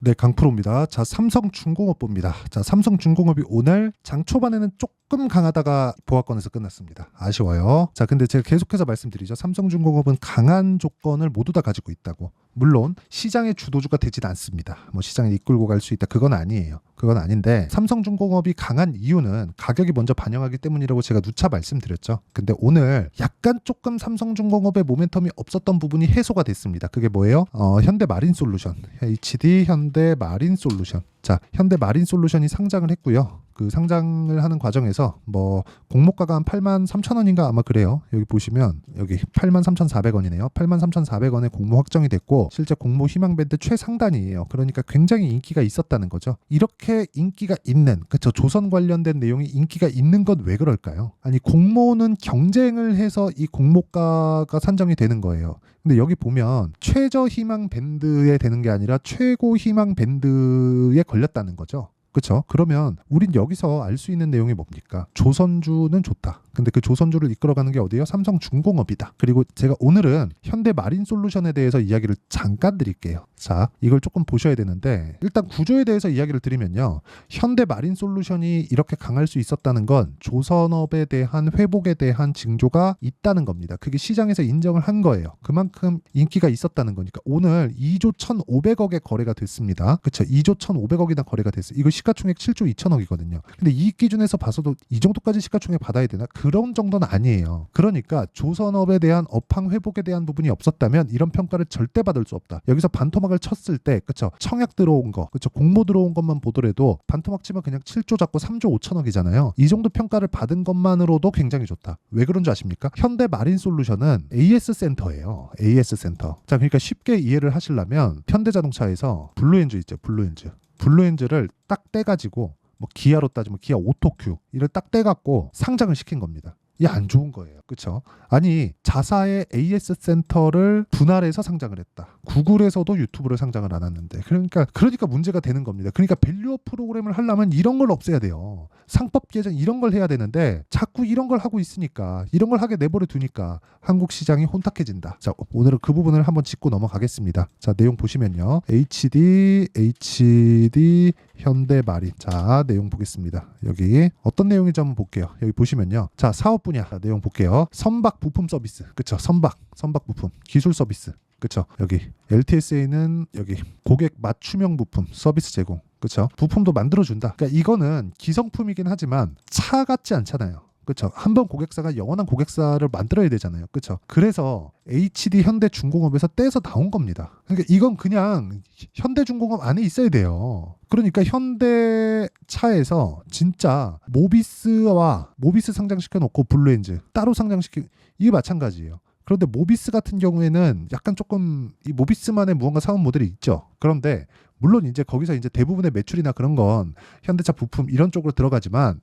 네, 강프로입니다. 자, 삼성중공업 봅니다. 자, 삼성중공업이 오늘 장 초반에는 조금 강하다가 보합권에서 끝났습니다. 아쉬워요. 자, 근데 제가 계속해서 말씀드리죠. 삼성중공업은 강한 조건을 모두 다 가지고 있다고. 물론 시장의 주도주가 되진 않습니다. 뭐 시장에 이끌고 갈 수 있다. 그건 아니에요. 그건 아닌데 삼성중공업이 강한 이유는 가격이 먼저 반영하기 때문이라고 제가 누차 말씀드렸죠. 근데 오늘 약간 조금 삼성중공업의 모멘텀이 없었던 부분이 해소가 됐습니다. 그게 뭐예요? 현대마린솔루션, HD 현대마린솔루션. 자, 현대마린솔루션이 상장을 했고요. 그 상장을 하는 과정에서 뭐 공모가가 한 83,000원인가 아마 그래요. 여기 보시면 여기 83,400원이네요. 83,400원에 공모 확정이 됐고 실제 공모 희망 밴드 최상단이에요. 그러니까 굉장히 인기가 있었다는 거죠. 이렇게 인기가 있는, 그쵸, 조선 관련된 내용이 인기가 있는 건 왜 그럴까요? 아니, 공모는 경쟁을 해서 이 공모가가 산정이 되는 거예요. 근데 여기 보면 최저 희망 밴드에 되는 게 아니라 최고 희망 밴드에 걸렸다는 거죠. 그렇죠? 그러면 우린 여기서 알 수 있는 내용이 뭡니까? 조선주는 좋다. 근데 그 조선주를 이끌어가는 게 어디예요? 삼성중공업이다. 그리고 제가 오늘은 현대마린솔루션에 대해서 이야기를 잠깐 드릴게요. 자, 이걸 조금 보셔야 되는데 일단 구조에 대해서 이야기를 드리면요. 현대마린솔루션이 이렇게 강할 수 있었다는 건 조선업에 대한 회복에 대한 징조가 있다는 겁니다. 그게 시장에서 인정을 한 거예요. 그만큼 인기가 있었다는 거니까 오늘 2조 1,500억의 거래가 됐습니다. 그렇죠? 2조 1,500억이나 거래가 됐어요. 이거 시가총액 7조 2천억이거든요. 근데 이 기준에서 봐서도 이 정도까지 시가총액 받아야 되나? 그런 정도는 아니에요. 그러니까 조선업에 대한 업황 회복에 대한 부분이 없었다면 이런 평가를 절대 받을 수 없다. 여기서 반토막을 쳤을 때, 그쵸, 청약 들어온 거, 그쵸, 공모 들어온 것만 보더라도 반토막 치면 그냥 7조 잡고 3조 5천억이잖아요. 이 정도 평가를 받은 것만으로도 굉장히 좋다. 왜 그런 줄 아십니까? 현대마린솔루션은 AS 센터예요. AS 센터. 자, 그러니까 쉽게 이해를 하시려면 현대자동차에서 블루엔즈 있죠. 블루엔즈를 딱 떼가지고 뭐 기아로 따지면 기아 오토큐 이를 딱 떼갖고 상장을 시킨 겁니다. 이게 안 좋은 거예요. 그렇죠? 아니, 자사의 AS 센터를 분할해서 상장을 했다. 구글에서도 유튜브를 상장을 안 하는데 그러니까 문제가 되는 겁니다. 그러니까 밸류업 프로그램을 하려면 이런 걸 없애야 돼요. 상법 개정 이런 걸 해야 되는데 자꾸 이런 걸 하고 있으니까, 이런 걸 하게 내버려 두니까 한국 시장이 혼탁해진다. 자, 오늘은 그 부분을 한번 짚고 넘어가겠습니다. 자, 내용 보시면요. HD 현대마린. 자, 내용 보겠습니다. 여기 어떤 내용인지 한번 볼게요. 여기 보시면요. 자, 사업 분야. 자, 내용 볼게요. 선박 부품 서비스. 그쵸? 선박 부품. 기술 서비스. 그쵸? 여기 LTSA는 여기 고객 맞춤형 부품 서비스 제공. 그쵸? 부품도 만들어준다. 그러니까 이거는 기성품이긴 하지만 차 같지 않잖아요. 그렇죠. 한번 고객사가 영원한 고객사를 만들어야 되잖아요. 그렇죠. 그래서 HD 현대중공업에서 떼서 나온 겁니다. 그러니까 이건 그냥 현대중공업 안에 있어야 돼요. 그러니까 현대차에서 진짜 모비스 상장시켜 놓고 블루엔즈 따로 이게 마찬가지예요. 그런데 모비스 같은 경우에는 약간 조금 이 모비스만의 무언가 사업 모델이 있죠. 그런데 물론 이제 거기서 이제 대부분의 매출이나 그런 건 현대차 부품 이런 쪽으로 들어가지만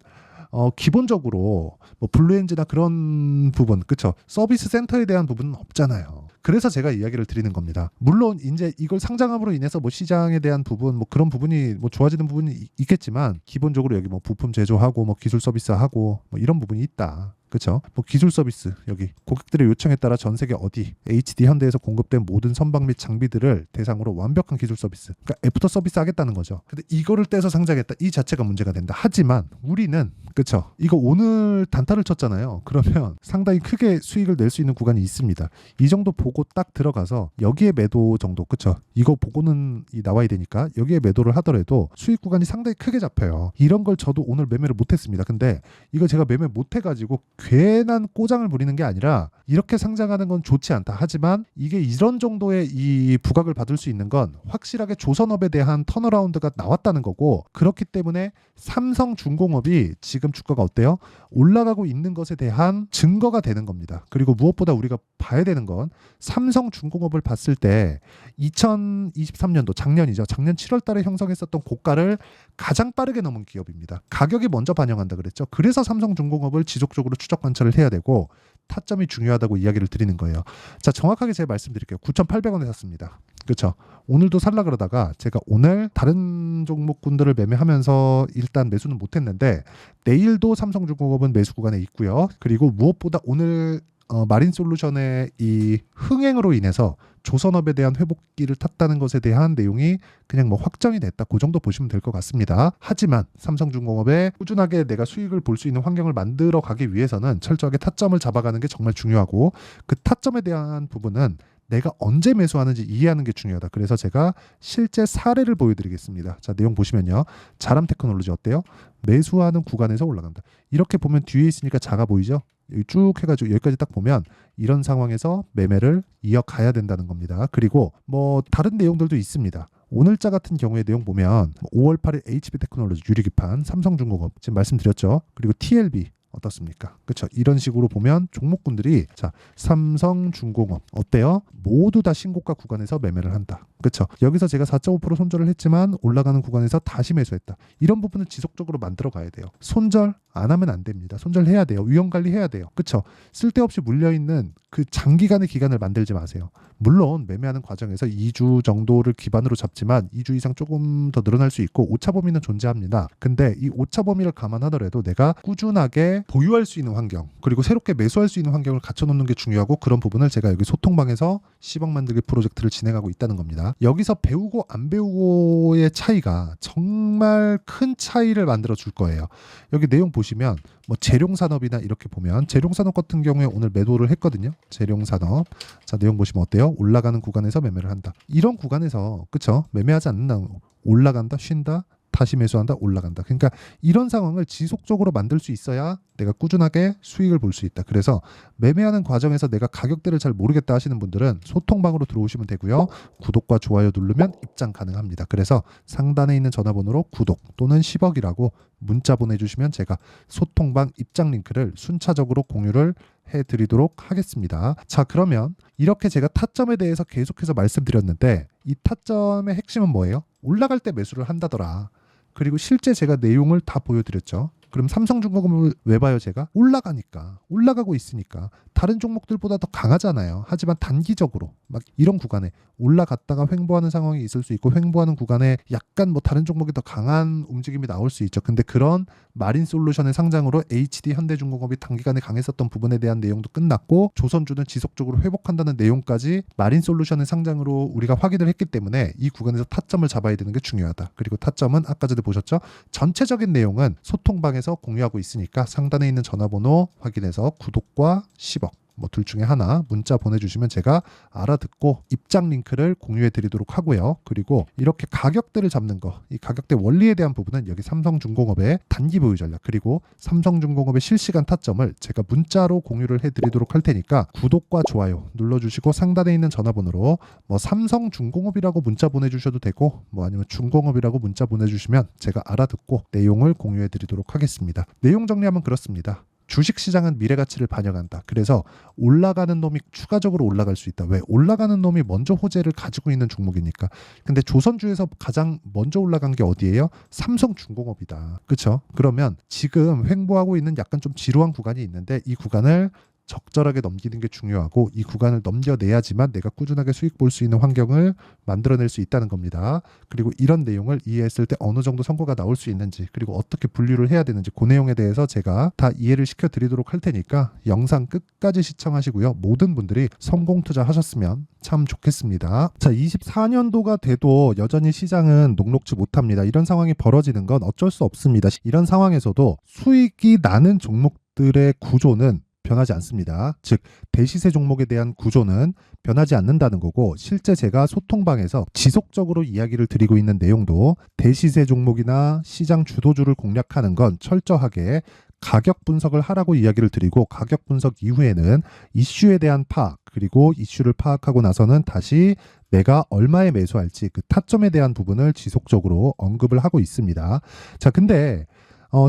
기본적으로 뭐 블루엔즈나 그런 부분, 그쵸, 서비스 센터에 대한 부분은 없잖아요. 그래서 제가 이야기를 드리는 겁니다. 물론 이제 이걸 상장함으로 인해서 뭐 시장에 대한 부분, 뭐 그런 부분이 뭐 좋아지는 부분이 있겠지만 기본적으로 여기 뭐 부품 제조하고 뭐 기술 서비스하고 뭐 이런 부분이 있다. 그렇죠? 뭐 기술 서비스, 여기 고객들의 요청에 따라 전 세계 어디 HD 현대에서 공급된 모든 선박 및 장비들을 대상으로 완벽한 기술 서비스, 그러니까 애프터 서비스 하겠다는 거죠. 근데 이거를 떼서 상장했다, 이 자체가 문제가 된다. 하지만 우리는, 그렇죠, 이거 오늘 단타를 쳤잖아요. 그러면 상당히 크게 수익을 낼 수 있는 구간이 있습니다. 이 정도 보고 딱 들어가서 여기에 매도 정도, 그렇죠, 이거 보고는 나와야 되니까 여기에 매도를 하더라도 수익 구간이 상당히 크게 잡혀요. 이런 걸 저도 오늘 매매를 못했습니다. 근데 이거 제가 매매 못해가지고 괜한 꼬장을 부리는 게 아니라 이렇게 상장하는 건 좋지 않다. 하지만 이게 이런 정도의 이 부각을 받을 수 있는 건 확실하게 조선업에 대한 턴어라운드가 나왔다는 거고, 그렇기 때문에 삼성중공업이 지금 주가가 어때요? 올라가고 있는 것에 대한 증거가 되는 겁니다. 그리고 무엇보다 우리가 봐야 되는 건 삼성중공업을 봤을 때 2023년도 작년이죠. 작년 7월 달에 형성했었던 고가를 가장 빠르게 넘은 기업입니다. 가격이 먼저 반영한다 그랬죠. 그래서 삼성중공업을 지속적으로 추적 관찰을 해야 되고 타점이 중요하다고 이야기를 드리는 거예요. 자, 정확하게 제가 말씀드릴게요. 9,800원에 샀습니다. 그렇죠. 오늘도 살라 그러다가 제가 오늘 다른 종목군들을 매매하면서 일단 매수는 못했는데 내일도 삼성중공업은 매수 구간에 있고요. 그리고 무엇보다 오늘 마린솔루션의 이 흥행으로 인해서 조선업에 대한 회복기를 탔다는 것에 대한 내용이 그냥 뭐 확정이 됐다. 그 정도 보시면 될 것 같습니다. 하지만 삼성중공업에 꾸준하게 내가 수익을 볼 수 있는 환경을 만들어 가기 위해서는 철저하게 타점을 잡아가는 게 정말 중요하고, 그 타점에 대한 부분은 내가 언제 매수하는지 이해하는 게 중요하다. 그래서 제가 실제 사례를 보여드리겠습니다. 자, 내용 보시면요. 자람 테크놀로지 어때요? 매수하는 구간에서 올라간다. 이렇게 보면 뒤에 있으니까 작아 보이죠? 여기 쭉 해가지고 여기까지 딱 보면 이런 상황에서 매매를 이어가야 된다는 겁니다. 그리고 뭐 다른 내용들도 있습니다. 오늘자 같은 경우에 내용 보면 5월 8일 HP 테크놀로지 유리기판, 삼성중공업 지금 말씀드렸죠. 그리고 TLB 어떻습니까? 그렇죠. 이런 식으로 보면 종목군들이 자, 삼성중공업 어때요? 모두 다 신고가 구간에서 매매를 한다. 그렇죠. 여기서 제가 4.5% 손절을 했지만 올라가는 구간에서 다시 매수했다. 이런 부분을 지속적으로 만들어 가야 돼요. 손절 안 하면 안 됩니다. 손절해야 돼요. 위험 관리해야 돼요. 그렇죠. 쓸데없이 물려 있는 그 장기간의 기간을 만들지 마세요. 물론 매매하는 과정에서 2주 정도를 기반으로 잡지만 2주 이상 조금 더 늘어날 수 있고 오차 범위는 존재합니다. 근데 이 오차 범위를 감안하더라도 내가 꾸준하게 보유할 수 있는 환경, 그리고 새롭게 매수할 수 있는 환경을 갖춰놓는 게 중요하고, 그런 부분을 제가 여기 소통방에서 10억 만들기 프로젝트를 진행하고 있다는 겁니다. 여기서 배우고 안 배우고의 차이가 정말 큰 차이를 만들어 줄 거예요. 여기 내용 보시면 뭐 재룡산업이나 이렇게 보면 재룡산업 같은 경우에 오늘 매도를 했거든요. 재룡산업. 자, 내용 보시면 어때요? 올라가는 구간에서 매매를 한다. 이런 구간에서 그쵸? 매매하지 않는다. 올라간다, 쉰다, 다시 매수한다, 올라간다. 그러니까 이런 상황을 지속적으로 만들 수 있어야 내가 꾸준하게 수익을 볼 수 있다. 그래서 매매하는 과정에서 내가 가격대를 잘 모르겠다 하시는 분들은 소통방으로 들어오시면 되고요. 구독과 좋아요 누르면 입장 가능합니다. 그래서 상단에 있는 전화번호로 구독 또는 10억이라고 문자 보내주시면 제가 소통방 입장 링크를 순차적으로 공유를 해드리도록 하겠습니다. 자, 그러면 이렇게 제가 타점에 대해서 계속해서 말씀드렸는데, 이 타점의 핵심은 뭐예요? 올라갈 때 매수를 한다더라. 그리고 실제 제가 내용을 다 보여드렸죠. 그럼 삼성중공업을 왜 봐요? 제가 올라가니까, 올라가고 있으니까 다른 종목들보다 더 강하잖아요. 하지만 단기적으로 막 이런 구간에 올라갔다가 횡보하는 상황이 있을 수 있고, 횡보하는 구간에 약간 뭐 다른 종목이 더 강한 움직임이 나올 수 있죠. 근데 그런 마린솔루션의 상장으로 HD 현대중공업이 단기간에 강했었던 부분에 대한 내용도 끝났고, 조선주는 지속적으로 회복한다는 내용까지 마린솔루션의 상장으로 우리가 확인을 했기 때문에 이 구간에서 타점을 잡아야 되는 게 중요하다. 그리고 타점은 아까 전에 보셨죠? 전체적인 내용은 소통방에서 공유하고 있으니까 상단에 있는 전화번호 확인해서 구독과 10억 뭐 둘 중에 하나 문자 보내주시면 제가 알아듣고 입장 링크를 공유해 드리도록 하고요. 그리고 이렇게 가격대를 잡는 거, 이 가격대 원리에 대한 부분은 여기 삼성중공업의 단기 보유 전략, 그리고 삼성중공업의 실시간 타점을 제가 문자로 공유를 해 드리도록 할 테니까 구독과 좋아요 눌러주시고 상단에 있는 전화번호로 뭐 삼성중공업이라고 문자 보내주셔도 되고, 뭐 아니면 중공업이라고 문자 보내주시면 제가 알아듣고 내용을 공유해 드리도록 하겠습니다. 내용 정리하면 그렇습니다. 주식시장은 미래가치를 반영한다. 그래서 올라가는 놈이 추가적으로 올라갈 수 있다. 왜? 올라가는 놈이 먼저 호재를 가지고 있는 종목이니까. 근데 조선주에서 가장 먼저 올라간 게 어디예요? 삼성중공업이다. 그렇죠? 그러면 지금 횡보하고 있는 약간 좀 지루한 구간이 있는데, 이 구간을 적절하게 넘기는 게 중요하고, 이 구간을 넘겨내야지만 내가 꾸준하게 수익 볼 수 있는 환경을 만들어낼 수 있다는 겁니다. 그리고 이런 내용을 이해했을 때 어느 정도 성과가 나올 수 있는지, 그리고 어떻게 분류를 해야 되는지, 그 내용에 대해서 제가 다 이해를 시켜드리도록 할 테니까 영상 끝까지 시청하시고요. 모든 분들이 성공 투자하셨으면 참 좋겠습니다. 자, 24년도가 돼도 여전히 시장은 녹록지 못합니다. 이런 상황이 벌어지는 건 어쩔 수 없습니다. 이런 상황에서도 수익이 나는 종목들의 구조는 변하지 않습니다. 즉 대시세 종목에 대한 구조는 변하지 않는다는 거고, 실제 제가 소통방에서 지속적으로 이야기를 드리고 있는 내용도 대시세 종목이나 시장 주도주를 공략하는 건 철저하게 가격 분석을 하라고 이야기를 드리고, 가격 분석 이후에는 이슈에 대한 파악, 그리고 이슈를 파악하고 나서는 다시 내가 얼마에 매수할지 그 타점에 대한 부분을 지속적으로 언급을 하고 있습니다. 자, 근데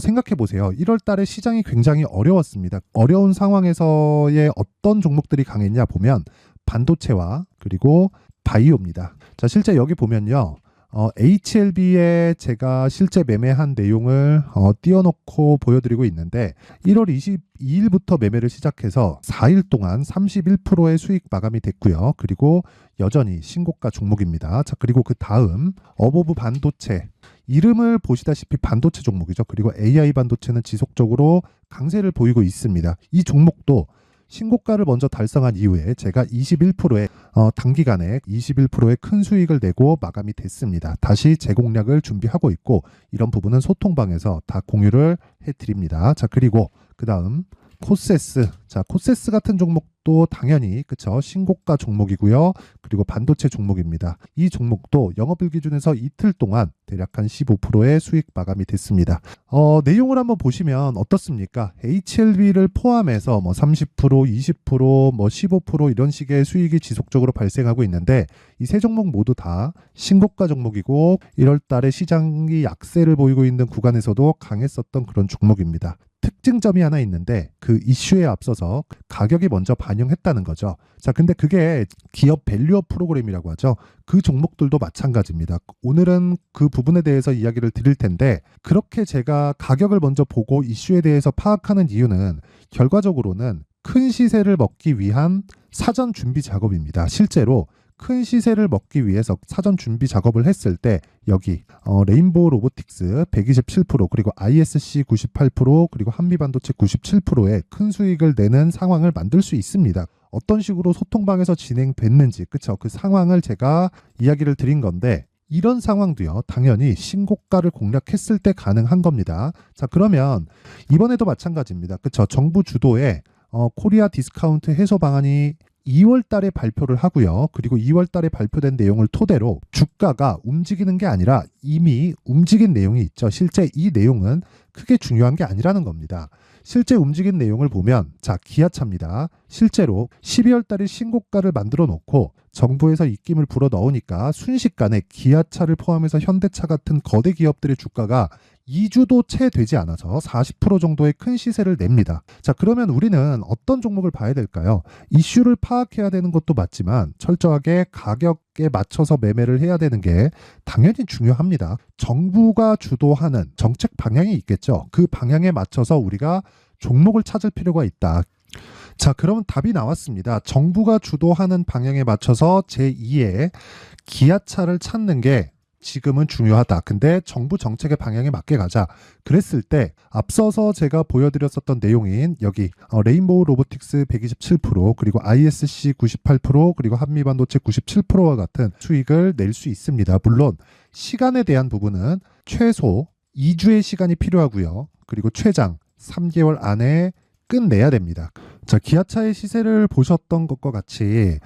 생각해 보세요. 1월 달에 시장이 굉장히 어려웠습니다. 어려운 상황에서의 어떤 종목들이 강했냐 보면 반도체와 그리고 바이오입니다. 자, 실제 여기 보면요. HLB에 제가 실제 매매한 내용을 띄워놓고 보여드리고 있는데, 1월 22일부터 매매를 시작해서 4일 동안 31%의 수익 마감이 됐고요. 그리고 여전히 신고가 종목입니다. 자, 그리고 그 다음 어보브 반도체, 이름을 보시다시피 반도체 종목이죠. 그리고 AI 반도체는 지속적으로 강세를 보이고 있습니다. 이 종목도 신고가를 먼저 달성한 이후에 제가 21%의 단기간에 21%의 큰 수익을 내고 마감이 됐습니다. 다시 재공략을 준비하고 있고 이런 부분은 소통방에서 다 공유를 해드립니다. 자, 그리고 그 다음 코세스. 자, 코세스 같은 종목도 당연히 그쵸, 신고가 종목이고요. 그리고 반도체 종목입니다. 이 종목도 영업일 기준에서 이틀 동안 대략 한 15%의 수익 마감이 됐습니다. 내용을 한번 보시면 어떻습니까? HLB를 포함해서 뭐 30%, 20%, 뭐 15% 이런 식의 수익이 지속적으로 발생하고 있는데 이 세 종목 모두 다 신고가 종목이고 1월 달에 시장이 약세를 보이고 있는 구간에서도 강했었던 그런 종목입니다. 특징점이 하나 있는데 그 이슈에 앞서서 가격이 먼저 반영했다는 거죠. 자, 근데 그게 기업 밸류업 프로그램이라고 하죠. 그 종목들도 마찬가지입니다. 오늘은 그 부분에 대해서 이야기를 드릴 텐데 그렇게 제가 가격을 먼저 보고 이슈에 대해서 파악하는 이유는 결과적으로는 큰 시세를 먹기 위한 사전 준비 작업입니다. 실제로 큰 시세를 먹기 위해서 사전 준비 작업을 했을 때 여기 레인보우 로보틱스 127% 그리고 ISC 98% 그리고 한미반도체 97%의 큰 수익을 내는 상황을 만들 수 있습니다. 어떤 식으로 소통방에서 진행됐는지 그쵸, 그 상황을 제가 이야기를 드린 건데 이런 상황도요 당연히 신고가를 공략했을 때 가능한 겁니다. 자, 그러면 이번에도 마찬가지입니다. 그쵸, 정부 주도의 코리아 디스카운트 해소 방안이 2월 달에 발표를 하고요. 그리고 2월 달에 발표된 내용을 토대로 주가가 움직이는 게 아니라 이미 움직인 내용이 있죠. 실제 이 내용은 크게 중요한 게 아니라는 겁니다. 실제 움직인 내용을 보면 자, 기아차입니다. 실제로 12월 달에 신고가를 만들어 놓고 정부에서 입김을 불어 넣으니까 순식간에 기아차를 포함해서 현대차 같은 거대 기업들의 주가가 2주도 채 되지 않아서 40% 정도의 큰 시세를 냅니다. 자, 그러면 우리는 어떤 종목을 봐야 될까요? 이슈를 파악해야 되는 것도 맞지만 철저하게 가격에 맞춰서 매매를 해야 되는 게 당연히 중요합니다. 정부가 주도하는 정책 방향이 있겠죠. 그 방향에 맞춰서 우리가 종목을 찾을 필요가 있다. 자, 그러면 답이 나왔습니다. 정부가 주도하는 방향에 맞춰서 제2의 기아차를 찾는 게 지금은 중요하다. 근데 정부 정책의 방향에 맞게 가자. 그랬을 때 앞서서 제가 보여드렸었던 내용인 여기 레인보우 로보틱스 127% 그리고 ISC 98% 그리고 한미반도체 97%와 같은 수익을 낼 수 있습니다. 물론 시간에 대한 부분은 최소 2주의 시간이 필요하고요. 그리고 최장 3개월 안에 끝내야 됩니다. 자, 기아차의 시세를 보셨던 것과 같이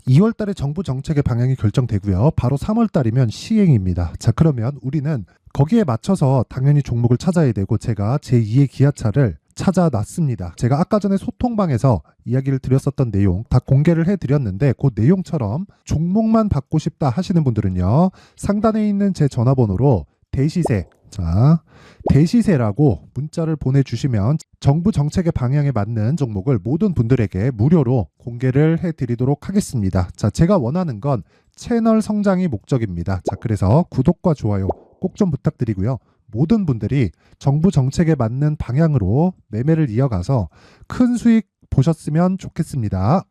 2월 달에 정부 정책의 방향이 결정되고요. 바로 3월 달이면 시행입니다. 자, 그러면 우리는 거기에 맞춰서 당연히 종목을 찾아야 되고 제가 제2의 기아차를 찾아놨습니다. 제가 아까 전에 소통방에서 이야기를 드렸었던 내용 다 공개를 해드렸는데 그 내용처럼 종목만 받고 싶다 하시는 분들은요. 상단에 있는 제 전화번호로 대시세, 자, 대시세라고 문자를 보내주시면 정부 정책의 방향에 맞는 종목을 모든 분들에게 무료로 공개를 해드리도록 하겠습니다. 자, 제가 원하는 건 채널 성장이 목적입니다. 자, 그래서 구독과 좋아요 꼭 좀 부탁드리고요. 모든 분들이 정부 정책에 맞는 방향으로 매매를 이어가서 큰 수익 보셨으면 좋겠습니다.